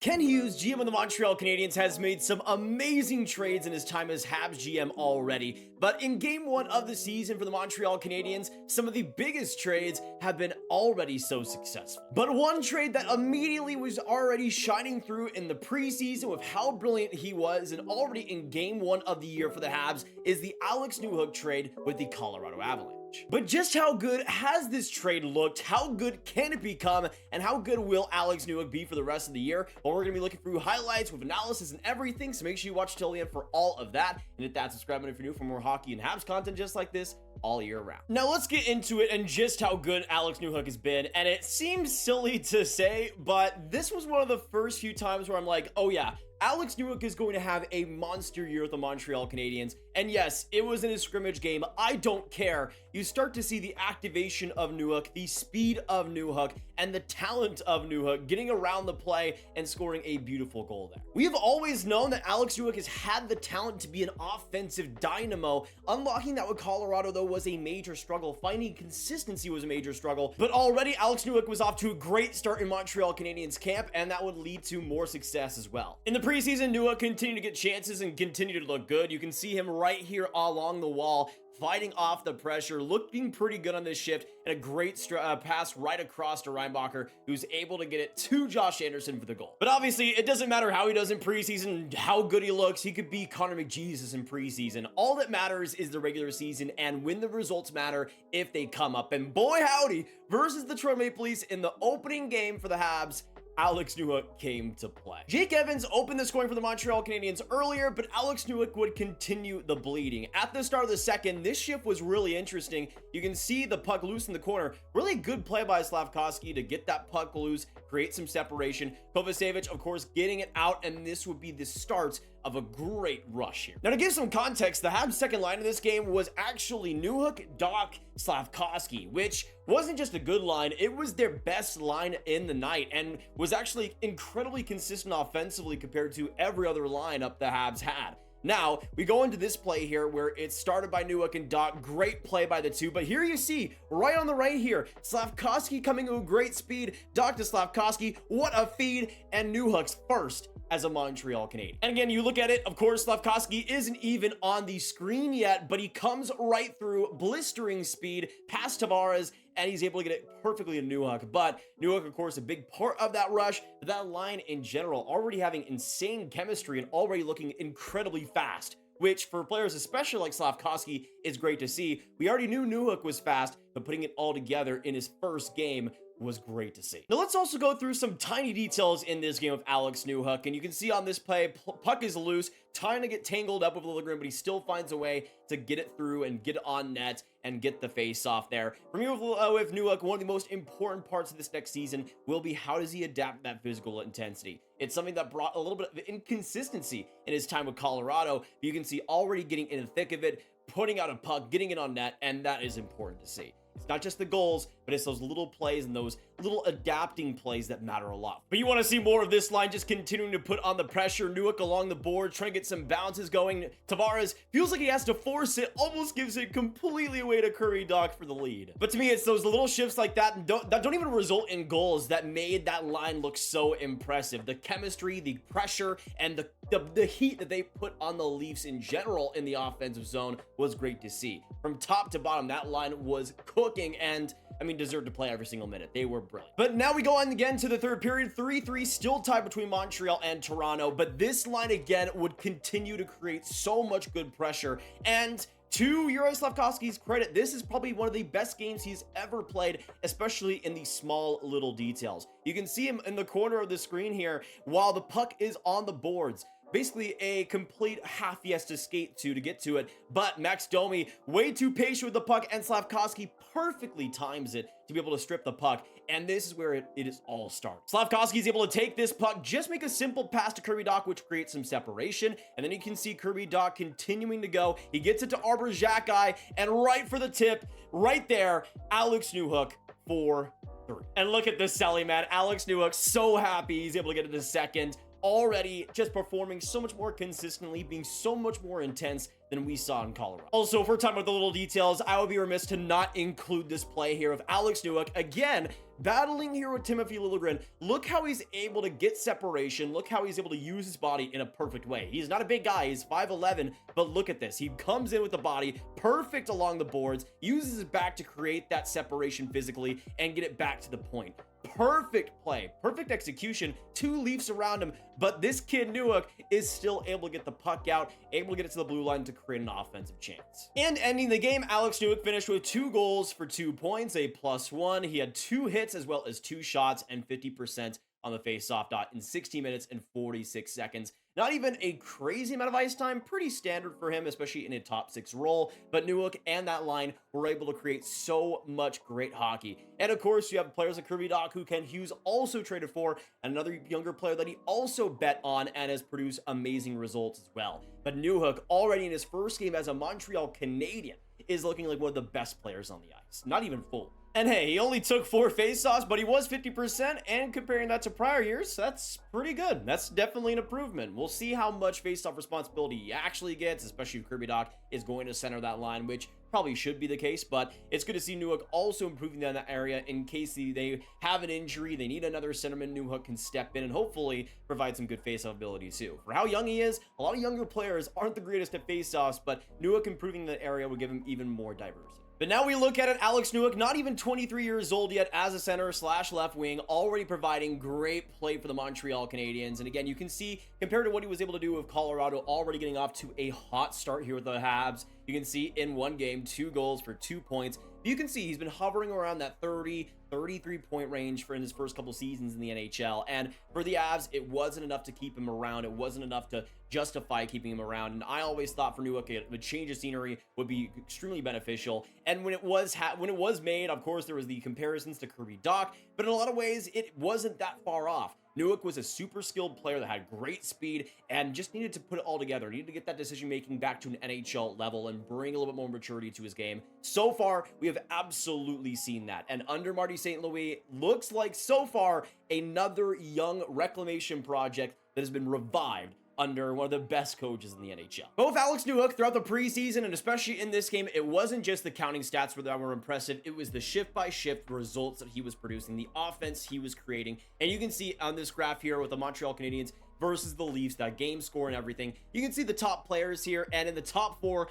Ken Hughes, GM of the Montreal Canadiens, has made some amazing trades in his time as Habs GM already, but in Game 1 of the season for the Montreal Canadiens, some of the biggest trades have been already so successful. But one trade that immediately was already shining through in the preseason with how brilliant he was, and already in Game 1 of the year for the Habs, is the Alex Newhook trade with the Colorado Avalanche. But just how good has this trade looked? How good can it become? And how good will Alex Newhook be for the rest of the year? Well, we're going to be looking through highlights with analysis and everything, so make sure you watch till the end for all of that. And hit that subscribe button if you're new for more hockey and Habs content just like this all year round. Now let's get into it and just how good Alex Newhook has been. And it seems silly to say, but this was one of the first few times where I'm like, oh yeah, Alex Newhook is going to have a monster year with the Montreal Canadiens. And yes, it was in a scrimmage game. I don't care. You start to see the activation of Newhook, the speed of Newhook, and the talent of Newhook getting around the play and scoring a beautiful goal there. We have always known that Alex Newhook has had the talent to be an offensive dynamo. Unlocking that with Colorado, though, was a major struggle. Finding consistency was a major struggle. But already, Alex Newhook was off to a great start in Montreal Canadiens camp, and that would lead to more success as well. In the preseason, Newhook continued to get chances and continued to look good. You can see him right here along the wall, fighting off the pressure, looking pretty good on this shift, and a great pass right across to Reinbacher, who's able to get it to Josh Anderson for the goal. But obviously, it doesn't matter how he does in preseason, how good he looks. He could be Connor McJesus in preseason. All that matters is the regular season and when the results matter if they come up. And boy howdy, versus the Toronto Maple Leafs in the opening game for the Habs, Alex Newhook came to play. Jake Evans opened the scoring for the Montreal Canadiens earlier, but Alex Newhook would continue the bleeding. At the start of the second, this shift was really interesting. You can see the puck loose in the corner. Really good play by Slafkovsky to get that puck loose, create some separation. Kovacevic, of course, getting it out, and this would be the start of a great rush here. Now, to give some context, the Habs' second line in this game was actually Newhook, Dach, Slafkovsky, which wasn't just a good line, it was their best line in the night, and was actually incredibly consistent offensively compared to every other lineup the Habs had. Now, we go into this play here where it's started by Newhook and Dach. Great play by the two, but here you see, right on the right here, Slafkovsky coming with great speed. Dach to Slafkovsky, what a feed, and Newhook's first as a Montreal Canadian. And again, you look at it, of course, Slafkovsky isn't even on the screen yet, but he comes right through, blistering speed, past Tavares, and he's able to get it perfectly to Newhook. But Newhook, of course, a big part of that rush, but that line in general already having insane chemistry and already looking incredibly fast, which for players especially like Slafkovsky is great to see. We already knew Newhook was fast, but putting it all together in his first game was great to see. Now let's also go through some tiny details in this game of Alex Newhook, and you can see on this play, puck is loose, trying to get tangled up with Liljegren, but he still finds a way to get it through and get it on net and get the face off there. For me with Newhook, one of the most important parts of this next season will be how does he adapt that physical intensity. It's something that brought a little bit of inconsistency in his time with Colorado. You can see already getting in the thick of it, putting out a puck, getting it on net, and that is important to see. It's not just the goals, but it's those little plays and those little adapting plays that matter a lot. But you want to see more of this line just continuing to put on the pressure. Newhook along the board, trying to get some bounces going. Tavares feels like he has to force it, almost gives it completely away to Kirby Dach for the lead. But to me, it's those little shifts like that that don't even result in goals that made that line look so impressive. The chemistry, the pressure, and the heat that they put on the Leafs in general in the offensive zone was great to see. From top to bottom, that line was cooking, and I mean, deserved to play every single minute. They were brilliant. But now we go on again to the third period. 3-3, still tied between Montreal and Toronto, but this line again would continue to create so much good pressure. And to Juraj Slafkovsky's credit, this is probably one of the best games he's ever played, especially in the small little details. You can see him in the corner of the screen here while the puck is on the boards. Basically a complete half he has to skate to get to it, but Max Domi way too patient with the puck, and Slafkovsky perfectly times it to be able to strip the puck, and this is where it is all starts. Slafkovsky is able to take this puck, just make a simple pass to Kirby Dach, which creates some separation, and then you can see Kirby Dach continuing to go. He gets it to Arbor Xhekaj, and right for the tip, right there, Alex Newhook 4-3. And look at this Sally, man. Alex Newhook so happy he's able to get it to second. already just performing so much more consistently, being so much more intense than we saw in Colorado. Also, if we're talking about the little details, I would be remiss to not include this play here of Alex Newhook, again, battling here with Timothy Liljegren. Look how he's able to get separation. Look how he's able to use his body in a perfect way. He's not a big guy. He's 5'11", but look at this. He comes in with the body, perfect along the boards, uses his back to create that separation physically and get it back to the point. Perfect play, perfect execution, 2 Leafs around him, but this kid Newhook is still able to get the puck out, able to get it to the blue line to create an offensive chance. And ending the game, Alex Newhook finished with 2 goals for 2 points, a +1. He had 2 hits as well as 2 shots and 50% on the face-off dot in 60 minutes and 46 seconds. Not even a crazy amount of ice time, pretty standard for him, especially in a top 6 role, but Newhook and that line were able to create so much great hockey. And of course, you have players like Kirby Dach, who Ken Hughes also traded for, another younger player that he also bet on and has produced amazing results as well. But Newhook, already in his first game as a Montreal Canadien, is looking like one of the best players on the ice. Not even full. And hey, he only took 4 faceoffs, but he was 50%, and comparing that to prior years, that's pretty good. That's definitely an improvement. We'll see how much faceoff responsibility he actually gets, especially if Kirby Dach is going to center that line, which probably should be the case, but it's good to see Newhook also improving in that area in case they have an injury, they need another centerman. Newhook can step in and hopefully provide some good faceoff ability too. For how young he is, a lot of younger players aren't the greatest at faceoffs, but Newhook improving in that area would give him even more diversity. But now we look at it, Alex Newhook, not even 23 years old yet as a center / left wing, already providing great play for the Montreal Canadiens. And again, you can see, compared to what he was able to do with Colorado, already getting off to a hot start here with the Habs. You can see in one game, 2 goals for 2 points. You can see he's been hovering around that 33 point range for in his first couple seasons in the NHL. And for the Avs, it wasn't enough to keep him around. It wasn't enough to justify keeping him around. And I always thought for Newhook, a change of scenery would be extremely beneficial. And when it was made, of course, there was the comparisons to Kirby Dach, but in a lot of ways, it wasn't that far off. Newhook was a super skilled player that had great speed and just needed to put it all together. Needed to get that decision making back to an NHL level and bring a little bit more maturity to his game. So far, we have absolutely seen that. And under Marty St. Louis, looks like so far another young reclamation project that has been revived under one of the best coaches in the NHL. Both Alex Newhook throughout the preseason, and especially in this game, it wasn't just the counting stats that were impressive, it was the shift-by-shift results that he was producing, the offense he was creating. And you can see on this graph here with the Montreal Canadiens versus the Leafs, that game score and everything. You can see the top players here, and in the top 4,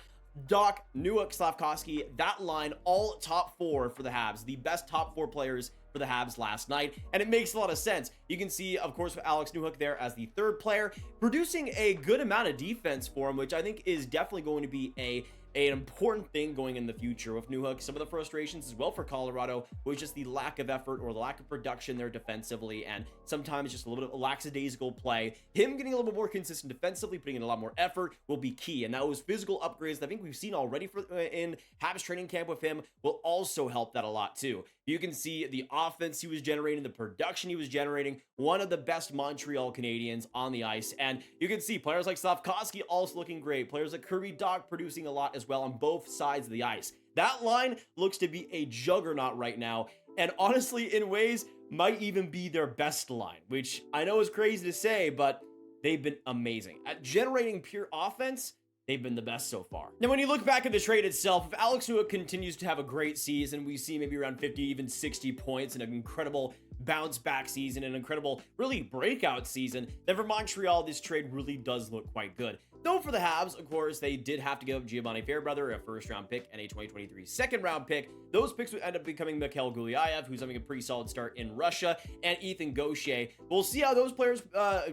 Dach, Newhook, Slafkovsky, that line, all top 4 for the Habs, the best top 4 players for the Habs last night, and it makes a lot of sense. You can see, of course, with Alex Newhook there as the 3rd player, producing a good amount of defense for him, which I think is definitely going to be an important thing going in the future with Newhook. Some of the frustrations as well for Colorado was just the lack of effort or the lack of production there defensively, and sometimes just a little bit of lackadaisical play. Him getting a little bit more consistent defensively, putting in a lot more effort will be key, and those physical upgrades that I think we've seen already in Habs training camp with him will also help that a lot too. You can see the offense he was generating, the production he was generating, one of the best Montreal Canadiens on the ice. And you can see players like Slafkovsky also looking great, players like Kirby Dach producing a lot as well on both sides of the ice. That line looks to be a juggernaut right now, and honestly, in ways, might even be their best line, which I know is crazy to say, but they've been amazing. At generating pure offense, they've been the best so far. Now, when you look back at the trade itself, if Alex Newhook continues to have a great season, we see maybe around 50, even 60 points and an incredible bounce back season, an incredible, really breakout season, then for Montreal, this trade really does look quite good. Though for the Habs, of course, they did have to give up Giovanni Fairbrother, a first-round pick, and a 2023 second-round pick. Those picks would end up becoming Mikhail Gulyayev, who's having a pretty solid start in Russia, and Ethan Gaucher. We'll see how those players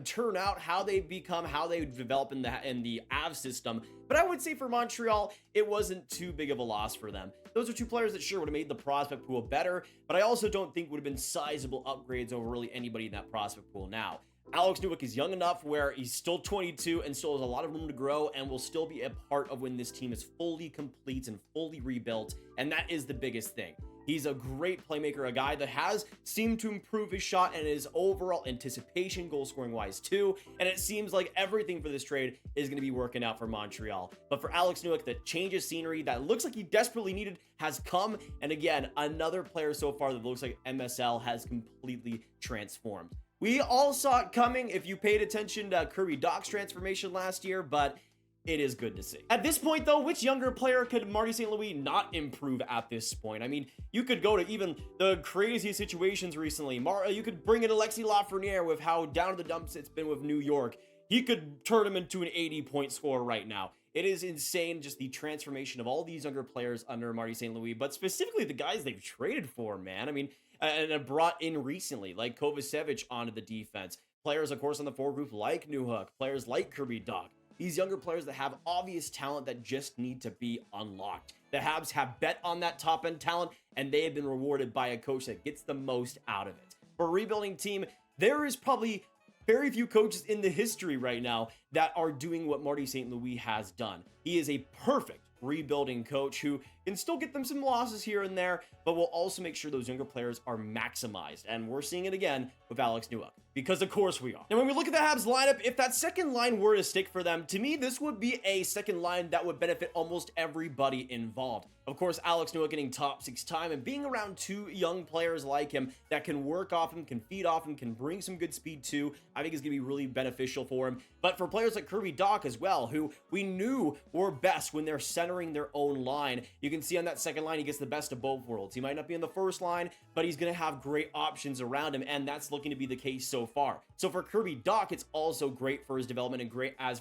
turn out, how they become, how they develop in the Avs system. But I would say for Montreal, it wasn't too big of a loss for them. Those are 2 players that sure would have made the prospect pool better, but I also don't think would have been sizable upgrades over really anybody in that prospect pool now. Alex Newhook is young enough where he's still 22 and still has a lot of room to grow and will still be a part of when this team is fully complete and fully rebuilt, and that is the biggest thing. He's a great playmaker, a guy that has seemed to improve his shot and his overall anticipation, goal scoring wise too. And it seems like everything for this trade is going to be working out for Montreal. But for Alex Newhook, the change of scenery that looks like he desperately needed has come. And again, another player so far that looks like MSL has completely transformed. We all saw it coming if you paid attention to Kirby Dach's transformation last year, but it is good to see. At this point, though, which younger player could Marty St. Louis not improve at this point? I mean, you could go to even the craziest situations recently. You could bring in Alexis Lafreniere with how down to the dumps it's been with New York. He could turn him into an 80-point scorer right now. It is insane, just the transformation of all these younger players under Marty St. Louis, but specifically the guys they've traded for, man. I mean, and brought in recently, like Kovacevic onto the defense. Players, of course, on the forward group like Newhook, players like Kirby Dach. These younger players that have obvious talent that just need to be unlocked. The Habs have bet on that top-end talent, and they have been rewarded by a coach that gets the most out of it. For a rebuilding team, there is probably very few coaches in the history right now that are doing what Marty St. Louis has done. He is a perfect rebuilding coach who can still get them some losses here and there, but will also make sure those younger players are maximized. And we're seeing it again with Alex Newhook, because of course we are. And when we look at the Habs lineup, if that second line were to stick for them, to me, this would be a second line that would benefit almost everybody involved. Of course, Alex Newhook getting top 6 time and being around 2 young players like him that can work off him, can feed off him, can bring some good speed too, I think is going to be really beneficial for him. But for players like Kirby Dach as well, who we knew were best when they're centering their own line, you can see on that second line, he gets the best of both worlds. He might not be in the first line, but he's going to have great options around him, and that's looking to be the case so far. So for Kirby Dach, it's also great for his development and great as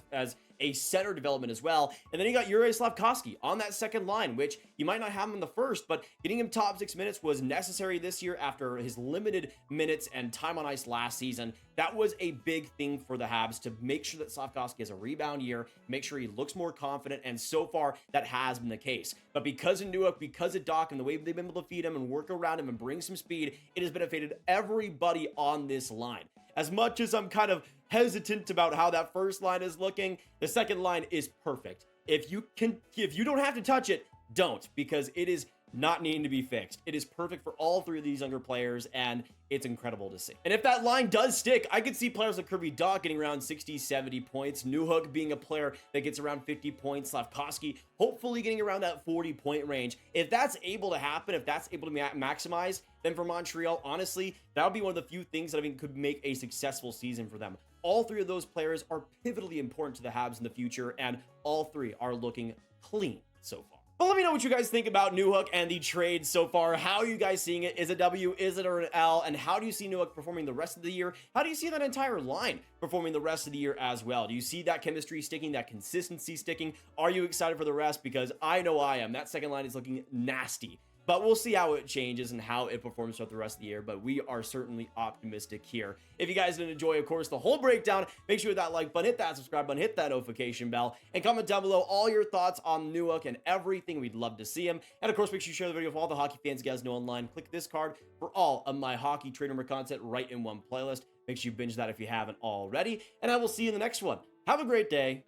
a center development as well. And then you got Dr. Slafkovsky on that second line, which you might not have him in the first, but getting him top 6 minutes was necessary this year after his limited minutes and time on ice last season. That was a big thing for the Habs to make sure that Slafkovsky has a rebound year, make sure he looks more confident, and so far that has been the case. But because of Newhook, because of Dach, and the way they've been able to feed him and work around him and bring some speed, it has benefited everybody on this line. As much as I'm kind of hesitant about how that first line is looking, the second line is perfect. If you don't have to touch it, don't, because it is not needing to be fixed. It is perfect for all 3 of these younger players, and it's incredible to see. And if that line does stick, I could see players like Kirby Dach getting around 60, 70 points, Newhook being a player that gets around 50 points, Slafkovsky hopefully getting around that 40-point range. If that's able to happen, if that's able to be maximized, then for Montreal, honestly, that would be one of the few things that I think could make a successful season for them. All 3 of those players are pivotally important to the Habs in the future, and all 3 are looking clean so far. But let me know what you guys think about Newhook and the trade so far. How are you guys seeing it? Is it W? Is it an L? And how do you see Newhook performing the rest of the year? How do you see that entire line performing the rest of the year as well? Do you see that chemistry sticking, that consistency sticking? Are you excited for the rest? Because I know I am. That second line is looking nasty. But we'll see how it changes and how it performs throughout the rest of the year. But we are certainly optimistic here. If you guys did enjoy, of course, the whole breakdown, make sure that like button, hit that subscribe button, hit that notification bell, and comment down below all your thoughts on Newhook and everything. We'd love to see him. And of course, make sure you share the video with all the hockey fans you guys know online. Click this card for all of my hockey trade rumor content right in one playlist. Make sure you binge that if you haven't already. And I will see you in the next one. Have a great day.